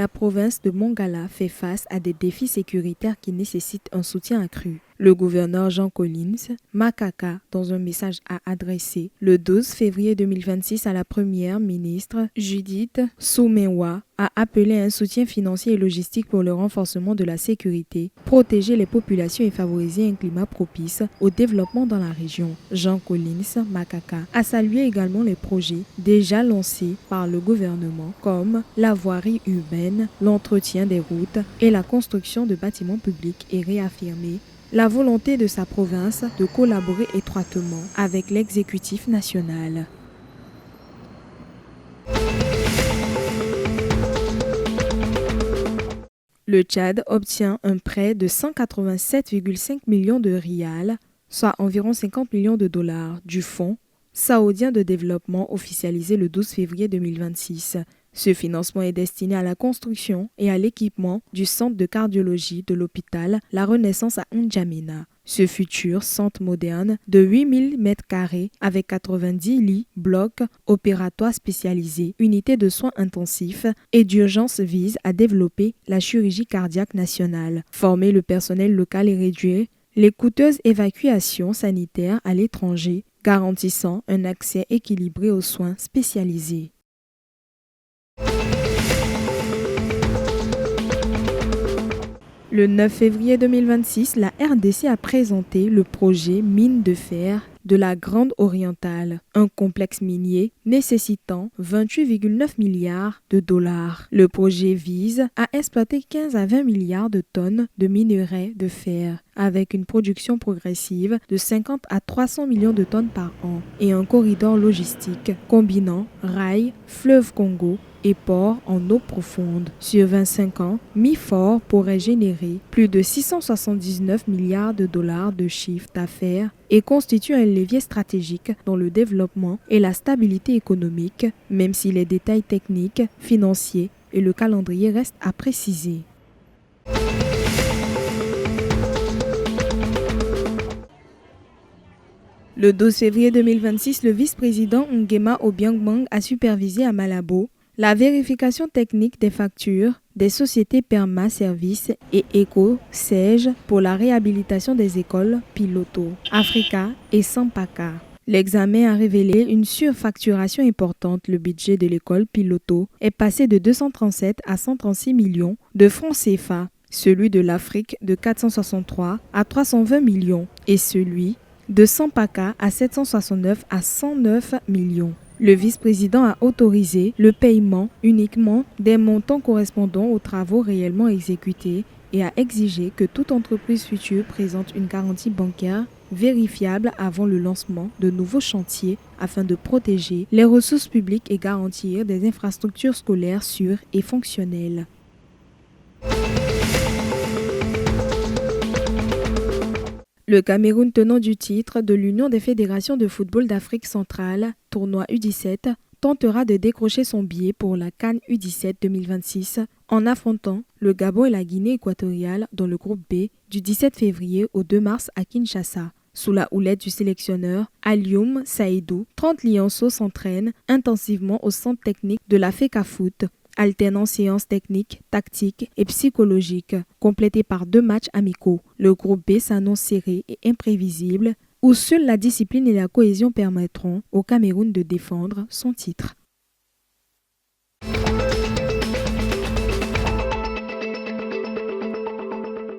la province de Mongala fait face à des défis sécuritaires qui nécessitent un soutien accru. Le gouverneur Jean Collins Makaka, dans un message à adresser le 12 février 2026 à la première ministre Judith Suminwa, a appelé à un soutien financier et logistique pour le renforcement de la sécurité, protéger les populations et favoriser un climat propice au développement dans la région. Jean Collins Makaka a salué également les projets déjà lancés par le gouvernement comme la voirie urbaine, l'entretien des routes et la construction de bâtiments publics et réaffirmé la volonté de sa province de collaborer étroitement avec l'exécutif national. Le Tchad obtient un prêt de 187,5 millions de rials, soit environ 50 millions de dollars, du Fonds saoudien de développement officialisé le 12 février 2026. Ce financement est destiné à la construction et à l'équipement du centre de cardiologie de l'hôpital La Renaissance à N'Djamena. Ce futur centre moderne de 8000 m² avec 90 lits, blocs opératoires spécialisés, unités de soins intensifs et d'urgence vise à développer la chirurgie cardiaque nationale, former le personnel local et réduire les coûteuses évacuations sanitaires à l'étranger, garantissant un accès équilibré aux soins spécialisés. Le 9 février 2026, la RDC a présenté le projet mine de fer de la Grande Orientale, un complexe minier nécessitant 28,9 milliards de dollars. Le projet vise à exploiter 15 à 20 milliards de tonnes de minerais de fer, avec une production progressive de 50 à 300 millions de tonnes par an et un corridor logistique combinant rail, fleuve Congo et port en eau profonde. Sur 25 ans, Mi-Fort pourrait générer plus de 679 milliards de dollars de chiffre d'affaires et constitue un levier stratégique dans le développement et la stabilité économique, même si les détails techniques, financiers et le calendrier restent à préciser. Le 12 février 2026, le vice-président Nguema Obiang a supervisé à Malabo la vérification technique des factures des sociétés Perma Service et Eco-Sege pour la réhabilitation des écoles Piloto, Africa et Sampaka. L'examen a révélé une surfacturation importante. Le budget de l'école Piloto est passé de 237 à 136 millions de francs CFA, celui de l'Afrique de 463 à 320 millions et celui de Sampaka à 769 à 109 millions. Le vice-président a autorisé le paiement uniquement des montants correspondant aux travaux réellement exécutés et a exigé que toute entreprise future présente une garantie bancaire vérifiable avant le lancement de nouveaux chantiers afin de protéger les ressources publiques et garantir des infrastructures scolaires sûres et fonctionnelles. Le Cameroun, tenant du titre de l'Union des fédérations de football d'Afrique centrale, tournoi U17, tentera de décrocher son billet pour la CAN U17 2026 en affrontant le Gabon et la Guinée équatoriale dans le groupe B du 17 février au 2 mars à Kinshasa. Sous la houlette du sélectionneur Alioum Saïdou, 30 lionceaux s'entraînent intensivement au centre technique de la FECAFOOT, alternant séances techniques, tactiques et psychologiques, complétées par 2 matchs amicaux. Le groupe B s'annonce serré et imprévisible, où seule la discipline et la cohésion permettront au Cameroun de défendre son titre.